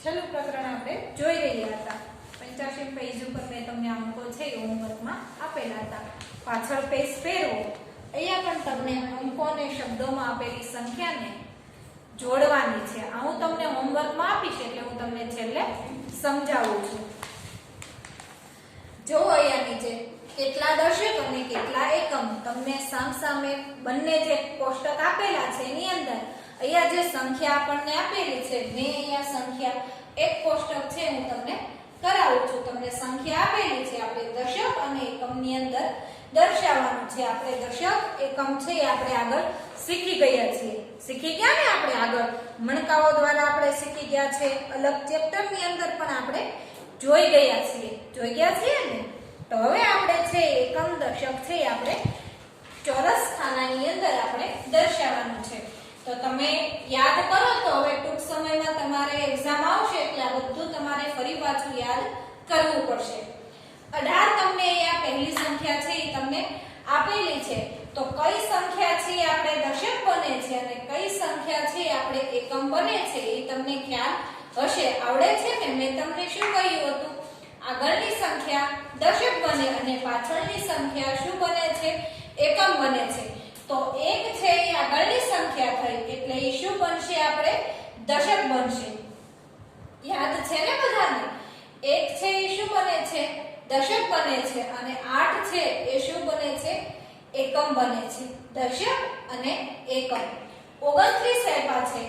છેલ્લું પ્રકરણ આપણે જોઈ રહ્યા હતા। 85 પેજ ઉપર મેં તમને અંકો છે હોમવર્કમાં આપેલા હતા। પાછળ પેજ ફેરવો, અહીંયા પણ તમને અંકોને શબ્દોમાં આપેલી સંખ્યાને જોડવાની છે। આ હું તમને હોમવર્કમાં આપીશ એટલે હું તમને છેલ્લે સમજાવું છું। જો અહીંયા નીચે કેટલા દશક અને કેટલા એકમ તમને સામસામે બંને જે કોષ્ટક આપેલા છે એની અંદર અહીંયા જે સંખ્યા આપણને આપેલી છે, મેં અહીંયા સંખ્યા એક કોષ્ટક છે હું તમને કરાવું છું। તમને સંખ્યા આપેલી છે, આપણે દશક અને એકમની અંદર દર્શાવવાનું છે। આપણે દશક એકમ છે એ આપણે આગળ શીખી ગયા છીએ। શીખી ગયા ને આપણે આગળ મણકાઓ દ્વારા આપણે શીખી ગયા છે, અલગ ચેપ્ટરની અંદર પણ આપણે જોઈ ગયા છીએ। જોઈ ગયા છીએ ને? તો હવે આપણે છે એકમ દશક છે આપણે ચોરસ ખાનાની અંદર આપણે દર્શાવવાનું છે। તો તમે યાદ કરો તો હવે ટૂંક સમયમાં તમારે એક્ઝામ આવશે એટલે આ બધું તમારે ફરી પાછું યાદ કરવું પડશે। 18 તમને અહીંયા પહેલી સંખ્યા છે એ તમને આપેલી છે, તો કઈ સંખ્યા છે આપણે દશક બને છે અને કઈ સંખ્યા છે આપણે એકમ બને છે એ તમને ખ્યાલ હશે, આવડે છે ને? મેં તમને શું કહ્યું હતું? આગળની સંખ્યા દશક બને અને પાછળની સંખ્યા શું બને છે? એકમ બને છે। તો એક છે એ આગળની સંખ્યા થઈ એટલે એ શું બનશે? આપણે દશક બનશે। યાદ છે ને બધાને? એક છે એ શું બને છે? દશક બને છે અને 8 છે એ શું બને છે? એકમ બને છે। દશક અને એકમ 29 આપ્યા છે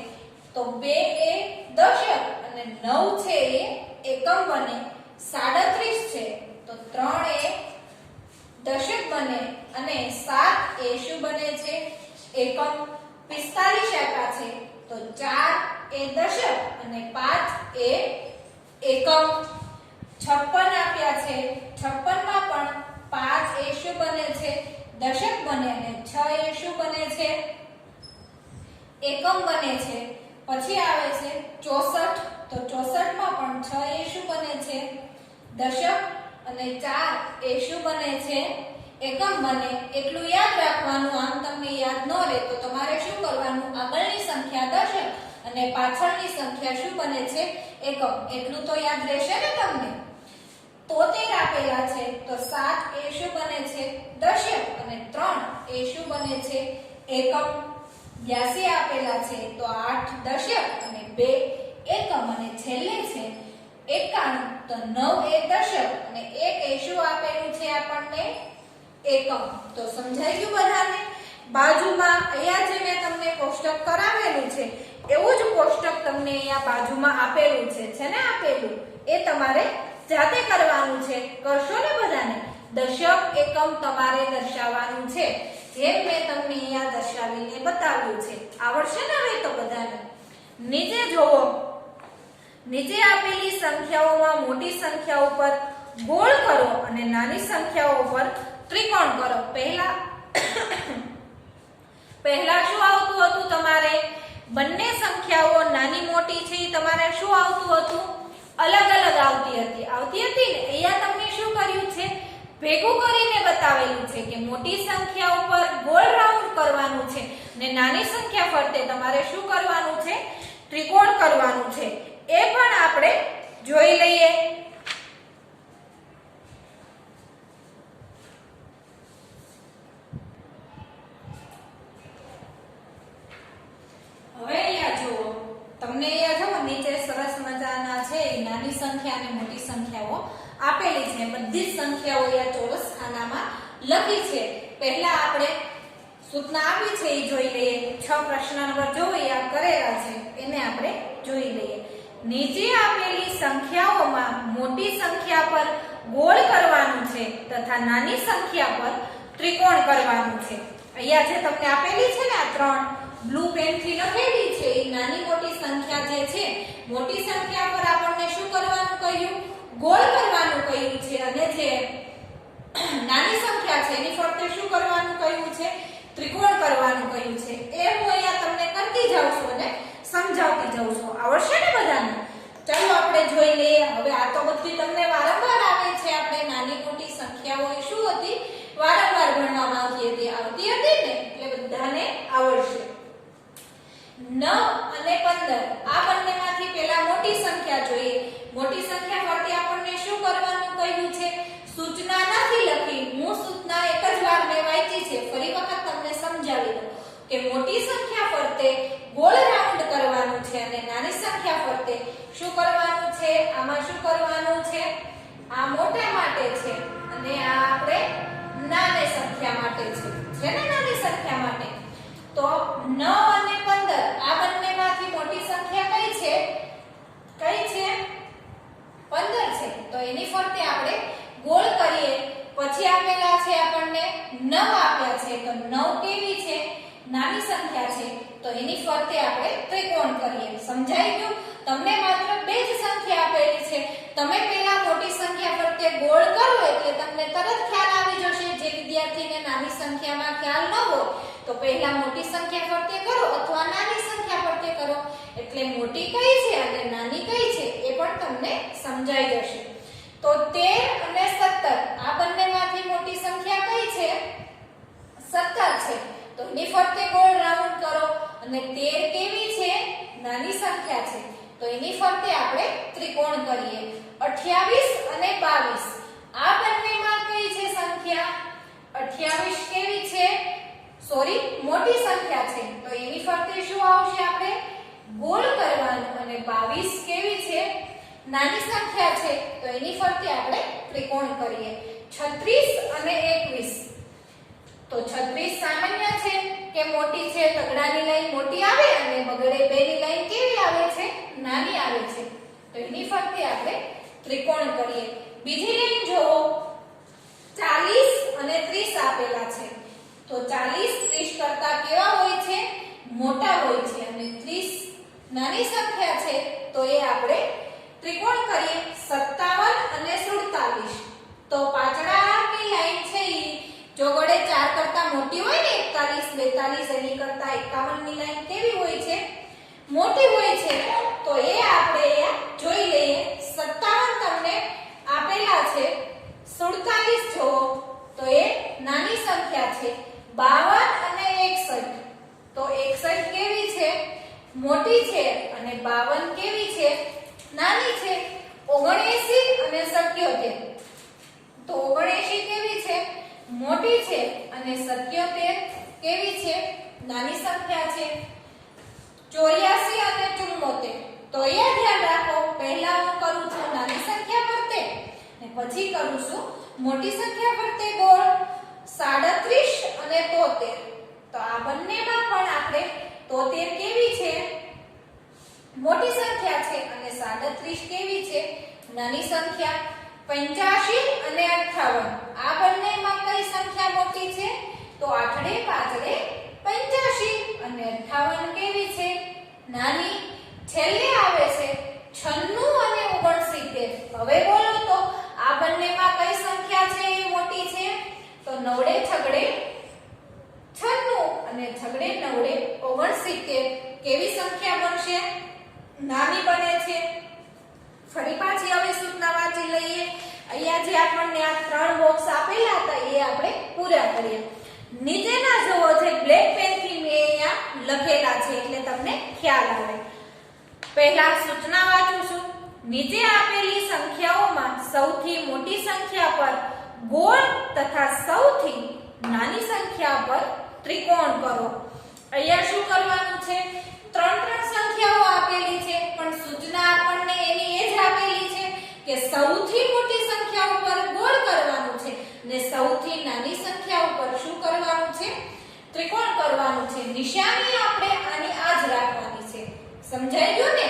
તો 2 એ દશક અને 9 છે એ એકમ બને। 37 છે તો 3 એ દશક બને અને 7 એ શું બને છે? એકમ। 45 આપ્યા છે તો 4 એ દશક અને 5 એ એકમ। 56 આપ્યા છે, 56 માં પણ 5 એ શું બને છે? દશક બને અને 6 એ શું બને છે? એકમ બને છે। પછી આવે છે 64 તો 64 માં પણ 6 એ શું બને છે? દશક અને 4 એ શું બને છે? એકમ બને। એટલું યાદ રાખવાનું, આમ તમને યાદ ન રહે તો તમારે શું કરવાનું? આગળની સંખ્યા દશક અને પાછળની સંખ્યા શું બને છે? એકમ। એટલું તો યાદ રહેશે ને તમને? 73 આપેલા છે તો 7 એ શું બને છે? દશક અને 3 એ શું બને છે? એકમ। 82 આપેલા છે તો 8 દશક અને 2 એકમ અને છેલ્લે છે 91 તો 9 એ દશક અને 1 એ શું આપેલું છે આપણને? એકમ। તો સમજાઈ ગયું બધાને? બાજુમાં અહીંયા જે મેં તમને કોષ્ટક કરાવેલું છે એવું જ કોષ્ટક તમને અહીંયા બાજુમાં આપેલું છે ને? આપેલું એ તમારે જાતે કરવાનું છે। કરશો ને બધાને? દશક એકમ તમારે દર્શાવવાનું છે, જેમ મેં તમને અહીંયા દર્શાવીને બતાવ્યું છે। આવડશે ને હવે તો બધાને? નીચે જોવો, નીચે આપેલી સંખ્યાઓમાં મોટી સંખ્યા ઉપર ગોળ કરો અને નાની સંખ્યાઓ પર ત્રિકોણ કરો। પહેલા શું આવતું હતું તમારે? બંને સંખ્યાઓ નાની મોટી છે તમારે શું આવતું હતું? અલગ અલગ આવતી હતી ને? અહીંયા તમને શું કર્યું છે? ભેગું કરીને બતાવેલું છે કે મોટી સંખ્યા ઉપર ગોળ રાઉન્ડ કરવાનું છે અને નાની સંખ્યા ફરતે તમારે શું કરવાનું છે? ત્રિકોણ કરવાનું છે। એ પણ આપણે જોઈ લઈએ। હવે અહીંયા જુઓ, તમને અહીંયા જુઓ નીચે સરસ મજાના છે નાની સંખ્યા અને મોટી સંખ્યાઓ આપેલી છે। બધી જ સંખ્યાઓ અહીંયા ચોરસ ખાનામાં લખી છે। પહેલા આપણે સૂચના આપી છે એ જોઈ લઈએ। 6 પ્રશ્ન નંબર જો અહીંયા કરેલા છે એને આપણે જોઈ લઈએ। નીચે આપેલી સંખ્યાઓમાં મોટી સંખ્યા પર ગોળ કરવાનું છે તથા નાની સંખ્યા પર ત્રિકોણ કરવાનું છે। અહીંયા જે તમને આપેલી છે ને આ 3 બ્લુ પેન થી લખેલી છે એ નાની મોટી સંખ્યા જે છે, મોટી સંખ્યા પર આપણને શું કરવાનું કહ્યું? ગોળ કરવાનું કહ્યું છે અને જે નાની સંખ્યા છે એની ફરતે શું કરવાનું કહ્યું છે? ત્રિકોણ કરવાનું કહ્યું છે। એ હું અહીંયા તમને કરતી જાઉં છું અને સમજાવતી જાઉં છું। આવડશે ને બધાને? ચાલો આપણે જોઈ લઈએ। હવે આ તો બધી તમને વારંવાર આવે છે। આપણે નાની મોટી સંખ્યાઓ એ શું હતી? વારંવાર ભણવામાં આવતી હતી ને? એટલે બધાને આવડશે। 9 અને 15 આ બંનેમાંથી પહેલા મોટી સંખ્યા શું કરવાનું છે? આમાં શું કરવાનું છે? આ મોટા માટે છે અને આ આપણે નાની સંખ્યા માટે છે ને નાની સંખ્યા માટે. તો 9 અને 15 આ બંનેમાંથી મોટી સંખ્યા કઈ છે? કઈ છે? 15 છે. તો એની ફરતે આપણે ગોળ કરીએ. પછી આપેલા છે આપણને 9 આપ્યા છે. તો 9 કેવી છે? નાની સંખ્યા છે. તો એની ફરતે આપણે ત્રિકોણ કરીએ. સમજાઈ ગયું? તમને માત્ર બે જ સંખ્યા આપેલી છે. તમે પહેલા મોટી સંખ્યા ફરતે ગોળ કરો એટલે તમને તરત ખ્યાલ આવી જશે. જે વિદ્યાર્થીને નાની સંખ્યામાં ખ્યાલ ન હોય તો પહેલા મોટી સંખ્યા ફરતે કરો અથવા નાની સંખ્યા ફરતે કરો એટલે મોટી કઈ છે અને નાની કઈ છે એ પણ તમને સમજાઈ જશે. તો 13 અને 17 આ બંનેમાંથી મોટી સંખ્યા કઈ છે? 17 છે. તો એની ફરતે ગોળ રાઉન્ડ કરો અને 13 કેવી છે? નાની સંખ્યા છે. તો એની ફરતે આપણે ત્રિકોણ કરીએ. 28 અને 22 આ બંનેમાં કઈ છે સંખ્યા? 28 કેવી છે? સોરી, મોટી સંખ્યા છે. તો એની ફરતે શું આવશે? આપણે ગોળ કરવાનું અને 22 કેવી છે? નાની સંખ્યા છે. તો એની ફરતે આપણે ત્રિકોણ કરીએ. 36 અને 21 તો 36 સામાન્ય છે કે મોટી છે? તગડાની લાઈન મોટી આવે અને બગડે 2 ની લાઈન કેવી આવે છે? નાની આવે છે. તો એની ફરતે આપણે ત્રિકોણ કરીએ. બીજી લાઈન જોવો. 40 અને 30 આપેલા છે. તો 40 30 કરતા કેવા હોય છે? મોટા હોય છે અને 30 નાની સંખ્યા છે. તો એ આપણે ત્રિકોણ કરીએ. 57 અને 47 તો પાછળની લાઈન છે જો વડે 4 કરતા મોટી હોય ને 41 42 એની કરતા 51 ની લાઈન કેવી હોય છે? મોટી હોય છે. તો એ આપણે જોઈ લઈએ. 57 તમને આપેલા છે. 47 જોવો તો એ નાની સંખ્યા છે. 52 અને 61 તો 61 કેવી છે? મોટી છે અને 52 કેવી છે? નાની છે. 79 અને 77 તો 79 કેવી છે? મોટી છે અને 77 કેવી છે? નાની સંખ્યા છે. 84 અને 74 તો એ ધ્યાન રાખો. પહેલા હું કરું છું નાની સંખ્યા ફરતે અને પછી કરું છું મોટી સંખ્યા ફરતે ગોળ. 37 અને 73 તો આ બંનેમાં પણ આપણે 73 કેવી છે? મોટી સંખ્યા છે અને 37 કેવી છે? નાની સંખ્યા. 85 અને 58 આ બંનેમાં કઈ સંખ્યા મોટી છે? તો આઠડે પાછળે 85 અને 58 કેવી છે? નાની. છેલ્લે આવે છે 96 અને 69 હવે બોલો તો આ બંનેમાં કઈ સંખ્યા છે એ મોટી છે? તો નવડે છગડે 96 અને છગડે નવડે 69 કેવી સંખ્યા બનશે? નાની બને છે. ફરી પાછી હવે સૂચના વાંચી લઈએ. અહીંયા જે આપણને આ 3 બોક્સ આપેલા હતા એ આપણે પૂરા કરીએ. નીચેના જુઓ જે બ્લેક પેન થી મેં અહીંયા લખેલા છે એટલે તમને ખ્યાલ આવે. પહેલા સૂચના વાંચું છું. નીચે આપેલી સંખ્યાઓમાં સૌથી મોટી સંખ્યા પર ગોળ તથા સૌથી નાની સંખ્યા પર ત્રિકોણ કરો. અહીંયા શું કરવાનું છે? 3 સંખ્યાઓ આપેલી છે પણ સૂચના આપણને એની એ જ આપેલી છે કે સૌથી મોટી સંખ્યા ઉપર ગોળ કરવાનું છે ને સૌથી નાની સંખ્યા ઉપર શું કરવાનું છે? ત્રિકોણ કરવાનું છે. નિશાની આપણે આની આ જ રાખવાની છે. સમજાઈ ગયું ને?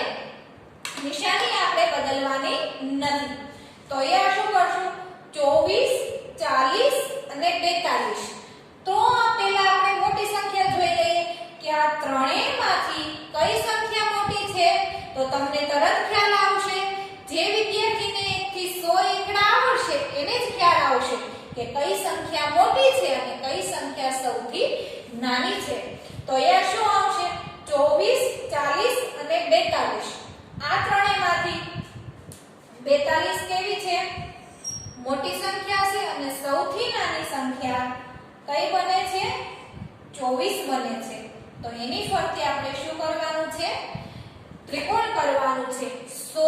નિશાની આપણે બદલવાની નથી. તો અહીંયા શું કરશું? 24 40 અને 42 તો પહેલા આપણે મોટી સંખ્યા જોઈ લઈએ કે આ ત્રણેયમાંથી કઈ સંખ્યા મોટી છે? તો તમને તરત ખ્યાલ આવશે. જે વિદ્યાર્થીને 1 થી 100 એકડા આવડશે એને જ ખ્યાલ આવશે કે કઈ સંખ્યા મોટી છે અને કઈ સંખ્યા સૌથી નાની છે. તો અહીંયા શું આવશે? 24 40 અને 42 આ ત્રણેયમાંથી 42 કેવી છે? મોટી સંખ્યા છે અને સૌથી નાની સંખ્યા કઈ બને છે? 24 બને છે. તો એની ફરતે આપણે શું કરવાનું છે? ત્રિકોણ કરવાનું છે. 100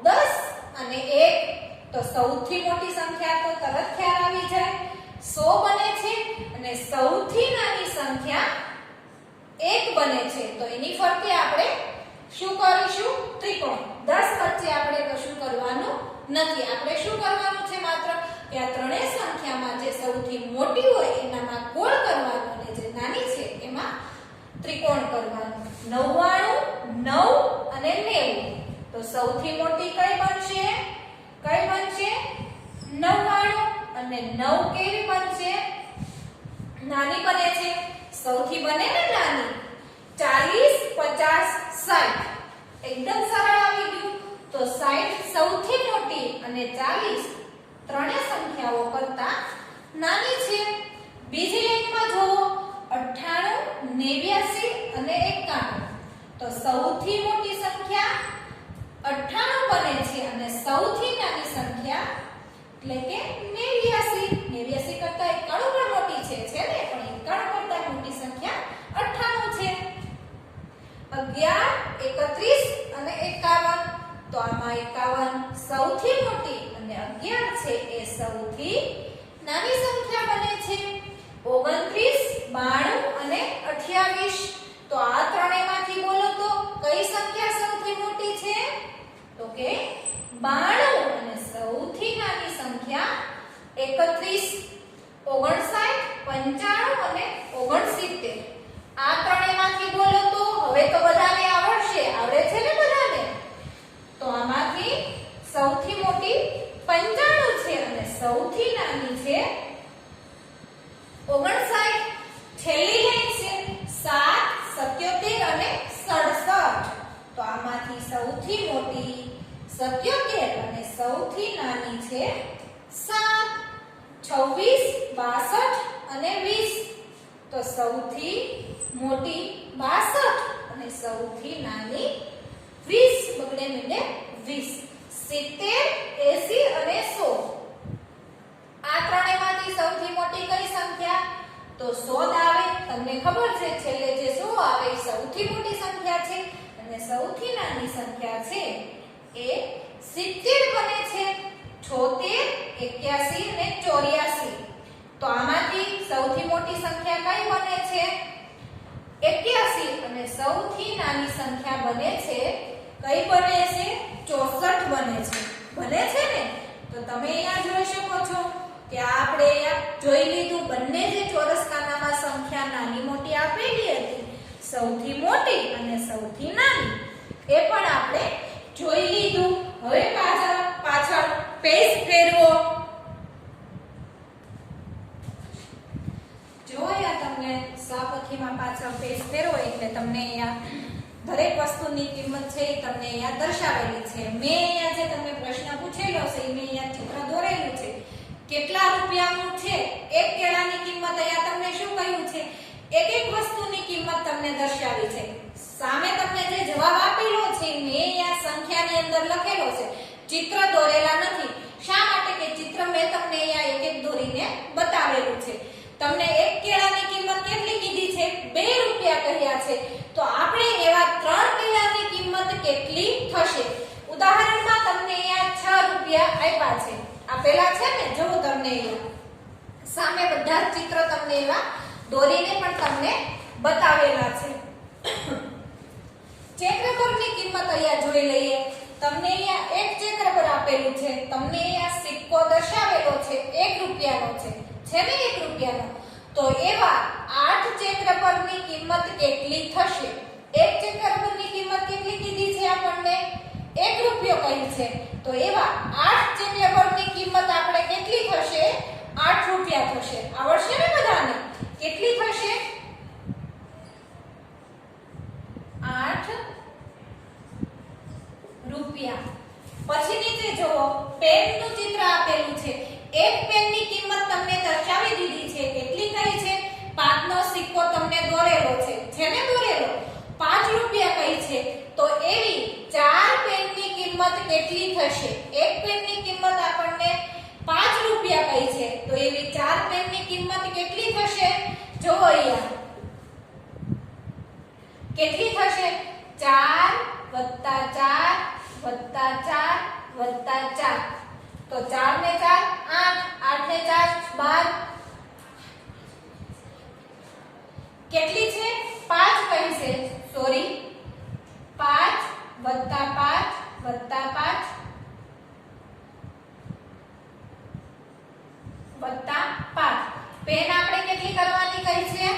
10 અને 1 તો સૌથી મોટી સંખ્યા તો તરત ખ્યાલ આવી જાય 100 બને છે અને સૌથી નાની સંખ્યા 1 બને છે. તો એની ફરતે આપણે શું કરીશું? ત્રિકોણ. 10 વચ્ચે આપણે કશું કરવાનું નથી. આપણે શું કરવાનું છે? માત્ર કે આ ત્રણેય સંખ્યામાં જે સૌથી મોટી હોય એનામાં ગોળ કરવાનો અને જે નાની છે એમાં ત્રિકોણ કરવાનું. 99, 9 અને 90. તો સૌથી મોટી કઈ બનશે? કઈ બનશે? 99. અને 9 કેવી બનશે? નાની બને છે. સૌથી બને ને નાની. 40, 50, 60. એકદમ સરળ આવી ગયું. તો 60 સૌથી મોટી અને 40 ત્રણેય સંખ્યાઓ કરતા નાની છે. બીજી લાઈનમાં જુઓ 98, 89 અને 91. તો સૌથી મોટી સંખ્યા 98 બને છે અને સૌથી નાની સંખ્યા એટલે કે 89. 89 કરતા 91 પણ મોટી છે ને, પણ 91 કરતા મોટી સંખ્યા 98 છે. 11, 31 અને 51. તો આમાં 51 સૌથી મોટી અને 11 છે એ સૌથી નાની સંખ્યા બને છે. 29, 92 અને 28. તો આ ત્રણેયમાંથી બોલો તો કઈ સંખ્યા સૌથી મોટી છે? તો કે 92 અને સૌથી નાની સંખ્યા 31, 59, 95 અને 69. આ ત્રણેયમાંથી બોલો તો. હવે તો બધાને આવડશે. આવડે છે ને બધાને? તો આમાંથી સૌથી મોટી 95 છે અને સૌથી નાની છે 59. છેલ્લી લાઈન છે 7, 77 અને 67. તો આમાંથી સૌથી મોટી 77 અને સૌથી નાની છે 7. 26, 62 અને 20. તો સૌથી મોટી 62 અને સૌથી નાની 20. બગડે મીંડે 20. 70, 80 અને 100. આ ત્રણેયમાંથી સૌથી મોટી કઈ સંખ્યા? તો 100 આવે. તમને ખબર છે છેલ્લે જે 100 આવે એ સૌથી મોટી સંખ્યા છે અને સૌથી નાની સંખ્યા છે એ 70 બને છે. 76, 81 અને 84. તો આમાંથી સૌથી મોટી સંખ્યા કઈ બને છે? 81 અને સૌથી નાની સંખ્યા બને છે કઈ બને છે? 64 બને છે. બને છે ને? તો તમે અહીંયા જોઈ શકો છો કે આપણે અહીંયા જોઈ લીધું બંને જે ચોરસ ખાનામાં સંખ્યા નાની મોટી આપેલી હતી, સૌથી મોટી અને સૌથી નાની, એ પણ આપણે જોઈ લીધું. હવે પાછળ પેજ ફેરવો. જો અહીંયા તમને સાપથીમાં પાછળ પેજ ફેરવો એટલે તમને અહીંયા દરેક વસ્તુની કિંમત છે એ તમને અહીંયા દર્શાવેલી છે. મેં અહીંયા જે તમને પ્રશ્ન પૂછેલો છે એ મેં અહીંયા ચિત્ર દોરેલું છે. કેટલા રૂપિયાનું છે? એક કેળાની કિંમત અહીંયા તમને શું કહ્યું છે? એક એક વસ્તુની કિંમત તમને દર્શાવી છે. સામે તમને જે જવાબ આપેલો છે મેં અહીંયા સંખ્યાની અંદર લખેલો છે, ચિત્ર દોરેલા નથી. શા માટે? કે ચિત્ર મેં તમને અહીંયા એક એક દોરીને બતાવેલું છે. તમને એક કેળાની કિંમત કેટલી કીધી છે? 2 રૂપિયા કહ્યા છે. તો આપણે એવા 3 કેળાની કિંમત કેટલી થશે? ઉદાહરણમાં તમને અહીંયા 6 રૂપિયા આપ્યા છે. આપેલા છે ને, જો તમને અહીંયા સામે બધા જ ચિત્ર તમને એવા દોરીને પણ તમને બતાવેલા છે. ચેક રબરની કિંમત અહીંયા જોઈ લઈએ. તમને અહીંયા એક ચેક રબર આપેલું છે. તમને અહીંયા સિક્કો દર્શાવેલો છે 1 રૂપિયાનો છે ને 1 રૂપિયાનો. તો એવા 8 ચેક રબરની કિંમત કેટલી થશે? એક ચેક રબરની કિંમત કેટલી કીધી છે આપણને? 1 રૂપિયો કહી છે. તો એવા 8 ચેક રબરની કિંમત આપણે કેટલી થશે? 8 રૂપિયા થશે. આવડશે ને બધાને? કેટલી થશે? 8 રૂપિયા. પછી નીચે જુઓ, પેનનું ચિત્ર આપેલું છે. એક પેનની કિંમત તમને દર્શાવી દીધી છે. કેટલી થઈ છે? 5 નો સિક્કો તમને દોરેલો છે ને દોરેલો 5 રૂપિયા કહી છે. તો એવી 4 પેનની કિંમત કેટલી થશે? એક પેનની કિંમત આપણને 5 રૂપિયા કહી છે. તો એવી 4 પેનની કિંમત કેટલી થશે? જો અહીંયા કેટલી થશે? 4 + 4 + 4 + 4. તો 4 ને 4 8, 8 ને 4 12. કેટલી છે? 5 કહી છે. સોરી, 5 વત્તા 5 વત્તા 5 વત્તા 5. પેન આપણે કેટલી કરવાની કહી છે?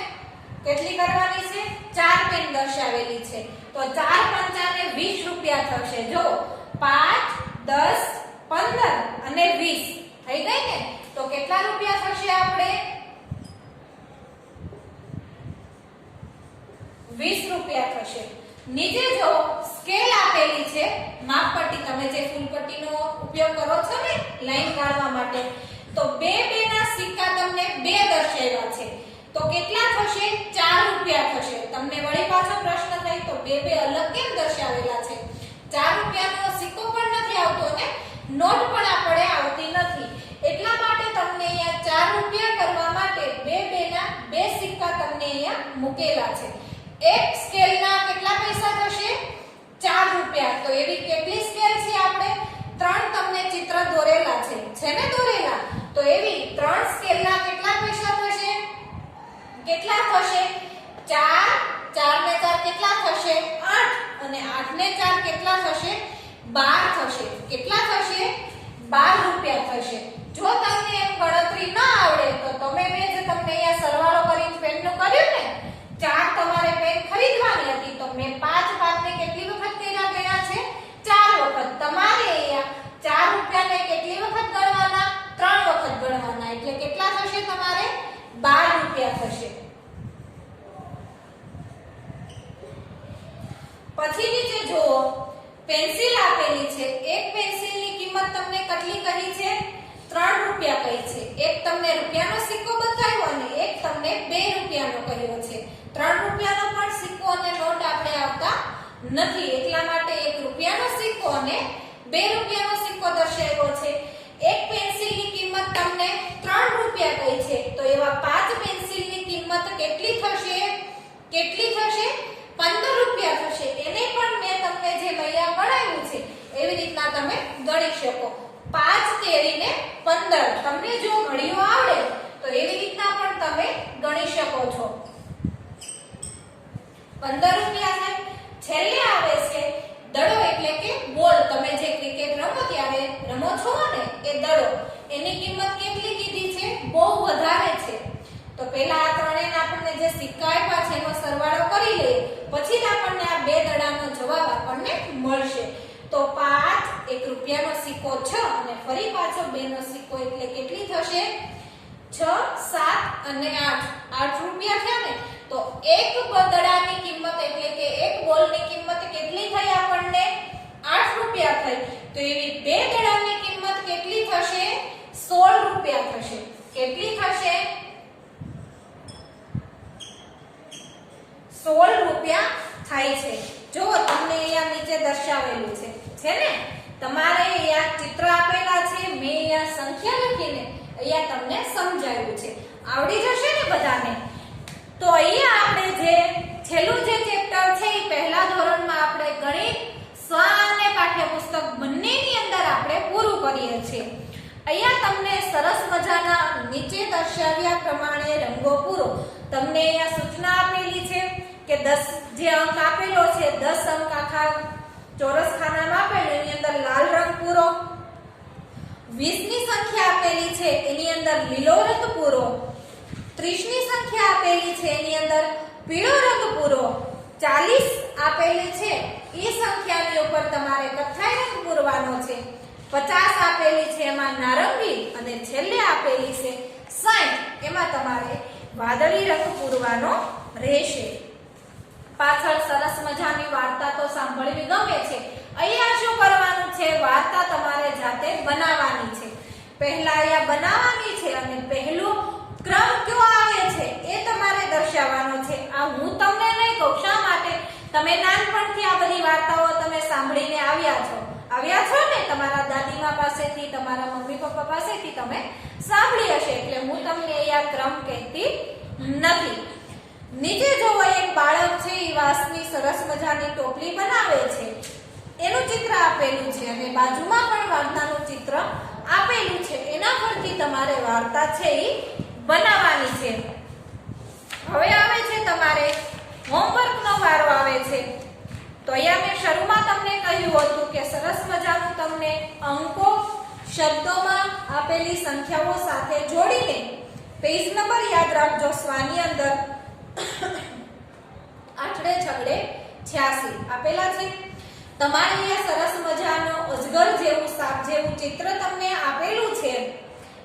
કેટલી કરવાની છે? 4 પેન દર્શાવેલી છે. તો 4 પંચાને 20 રૂપિયા થશે. જો 5 10 15 અને 20 થઈ ગઈ ને? તો કેટલા રૂપિયા થશે આપણે? 20 રૂપિયા થશે. નીચે જો સ્કેલ આપેલી છે, માપપટ્ટી, તમે જે ફૂલપટ્ટીનો ઉપયોગ કરો છો ને લાઈન કાઢવા માટે, તો બે ના સિક્કા તમને બે દર્શાવ્યા છે. તો કેટલા થશે? 4 રૂપિયા થશે. તમને વળી પાછો પ્રશ્ન થાય તો બે અલગ કેમ દર્શાવેલા છે? 4 રૂપિયાનો સિક્કો પણ નથી આવતો ને નોટ પણ આપણે આવતી નથી. એટલા માટે તમને અહીંયા 4 રૂપિયા કરવા માટે બે સિક્કા તમને અહીંયા મૂકેલા છે. એક સ્કેલના કેટલા પૈસા થશે? 4 રૂપિયા. તો એવી કેટલી સ્કેલ છે? આપણે 3 તમને ચિત્ર દોરેલા છે ને દોરેલા? તો એવી 3 સ્કેલના કેટલા પૈસા થશે? કેટલા થશે? 4 4 ને 4 કેટલા થશે? 8 અને 8 ને 4 કેટલા થશે? 12 થશે. કેટલા થશે? 12 રૂપિયા થશે. જો તમને એમ ગણતરી ન આવડે તો તમે મેં જે તમને અહીંયા સરવાળો કરીને પેનનું કર્યું ને, 4 તમારે પેન ખરીદવાની હતી તો મેં 5 ને કેટલી વખત કર્યા છે? 4 વખત. તમારે અહીંયા 4 રૂપિયાને કેટલી વખત ગણવાના? 3 વખત ગણવાના. એટલે કેટલા થશે તમારે? 12 રૂપિયા થશે. પછી નીચે જુઓ, પેન્સિલ આપેલી છે. એક પેન્સિલની કિંમત તમને કેટલી કહી છે? 3 રૂપિયા કહી છે. એક તમને રૂપિયાનો સિક્કો બતાવ્યો અને એક તમને 2 રૂપિયાનો કહ્યો છે. 3 રૂપિયાનો પણ સિક્કો અને નોટ આપણે આવતા નથી. એટલા માટે 1 રૂપિયાનો સિક્કો અને 2 રૂપિયાનો સિક્કો દર્શાવ્યો છે. એક પેન્સિલની કિંમત તમને 3 રૂપિયા કહી છે. તો એવા 5 પેન્સિલની કિંમત કેટલી થશે? કેટલી થશે? 15 રૂપિયા થશે. એને પણ મેં તમને જે અહીંયા ગણાવ્યું છે એવી રીતના તમે ગણી શકો. 5 તેરીને 15. તમને જો ઘડીઓ આવડે તો એવી રીતના પણ તમે ગણી શકો છો. 15 રૂપિયા થાય. છેલ્લે આવે છે દડો એટલે કે બોલ. તમે જે ક્રિકેટ રમો ત્યારે રમો છો ને એ દડો. એની કિંમત કેટલી કીધી છે? બહુ વધારે છે. તો પહેલા આ ત્રણેયના આપણને જે સિક્કા આપ્યા છે એનો સરવાળો કરી લઈએ, પછી જ આપણને આ બે દડાનો જવાબ આપણને મળશે. તો 5, 1 રૂપિયાનો સિક્કો 6 અને ફરી પાછો 2 નો સિક્કો એટલે કેટલી થશે? 6, 7 અને 8. 8 રૂપિયા થયા ને? તો એક દડાની કિંમત એટલે કે એક બોલની કિંમત કેટલી થઈ આપણને? 8 રૂપિયા થઈ. તો એવી બે દડાની કિંમત કેટલી થશે? 16 રૂપિયા થશે. કેટલી થશે? 16 રૂપિયા થાય છે. જો તમને અહીંયા નીચે દર્શાવેલું છે ને? તમારે અહીંયા ચિત્ર આપેલા છે, મેં અહીંયા સંખ્યા લખીને અહીંયા તમને સમજાવ્યું છે. આવડી જશે ને બધાને? તો અહીંયા આપણે જે છેલ્લું જે ચેપ્ટર છે એ પહેલા ધોરણમાં આપણે ગણિત સ્વ અને પાઠ્યપુસ્તક બંનેની અંદર આપણે પૂરું કરીએ છીએ. અહીંયા તમને સરસ મજાના નીચે દર્શાવ્યા પ્રમાણે રંગો પૂરો. તમને અહીંયા સૂચના આપેલી છે કે 10 જે અંક આપેલો છે 10 અંક આખા ચોરસ ખાનામાં આપેલો એની અંદર લાલ રંગ પૂરો. 20 ની સંખ્યા આપેલી છે એની અંદર લીલો રંગ પૂરો. 30 ની સંખ્યા આપેલી છે એની અંદર પીળો રંગ પૂરો. 40 આપેલી છે એ સંખ્યાની ઉપર તમારે કથ્થાઈ રંગ પૂરવાનો છે. 50 આપેલી છે એમાં નારંગી અને છેલ્લે આપેલી છે 60 એમાં તમારે વાદળી રંગ પૂરવાનો રહેશે. પાછળ સરસ મજાની વાર્તા તો સાંભળવી ગમે છે. અહીંયા શું કરવાનું છે? વાર્તા તમારે જાતે બનાવવાની છે. પહેલા અહીંયા બનાવવાની છે અને પહેલો ક્રમ કયો આવે છે એ તમારે દર્શાવવાનો છે. આ હું તમને નહીં કહું. શા માટે? તમે નાનપણથી આ બધી વાર્તાઓ તમે સાંભળીને આવ્યા છો ને? તમારા દાદીમા પાસેથી, તમારા મમ્મી પપ્પા પાસેથી તમે સાંભળી હશે. એટલે હું તમને અહીંયા ક્રમ કહેતી નથી. નીચે જોવો, એક બાળક છે એ વાંસની સરસ મજાની ટોપલી બનાવે છે. એનું ચિત્ર આપેલું છે અને બાજુમાં પણ વાર્તાનું ચિત્ર આપેલું છે. એના પરથી તમારે વાર્તા છે એ બનાવવાની છે. હવે આવે છે તમારે હોમવર્કનો વારો આવે છે. તો અહીંયા મેં શરૂમાં તમને કહ્યું હતું કે સરસ મજાનું તમને અંકો શબ્દોમાં આપેલી સંખ્યાઓ સાથે જોડીને પેજ નંબર યાદ રાખજો સ્વાની અંદર 8×6=86 આપેલા છે. તમારે અહીંયા સરસ મજાનો અજગર જેવું સાપ જેવું ચિત્ર તમને આપેલું છે.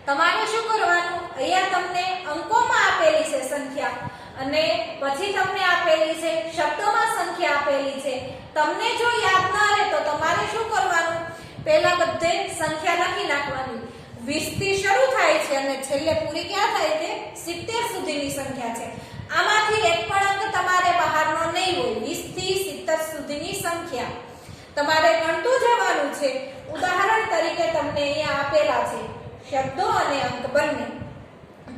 તમારે શું કરવાનું, અહીંયા તમને અંકોમાં આપેલી છે સંખ્યા અને પછી તમને આપેલી છે શબ્દોમાં સંખ્યા આપેલી છે. તમને જો યાદ ન રહે તો તમારે શું કરવાનું, પહેલા બધે સંખ્યા લખી નાખવાની. 20 થી શરૂ થાય છે અને છેલ્લે પૂરી ક્યાં થાય છે, 70 સુધીની સંખ્યા છે. આમાંથી એક પણ અંક તમારે બહારનો નહીં હોય. 20 થી 70 સુધીની સંખ્યા તમારે ગણતું જવાનું છે. ઉદાહરણ તરીકે તમને અહીંયા આપેલા છે શબ્દો અને અંક બંને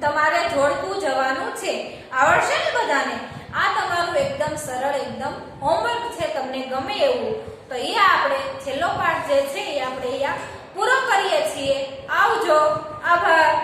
તમારે જોડતું જવાનું છે. આવડશે ને બધાને? આ તમારું એકદમ સરળ એકદમ હોમવર્ક છે, તમને ગમે એવું. તો એ આપણે છેલ્લો પાઠ જે છે એ આપણે અહીંયા પૂરો કરીએ છીએ. આવજો, આભાર.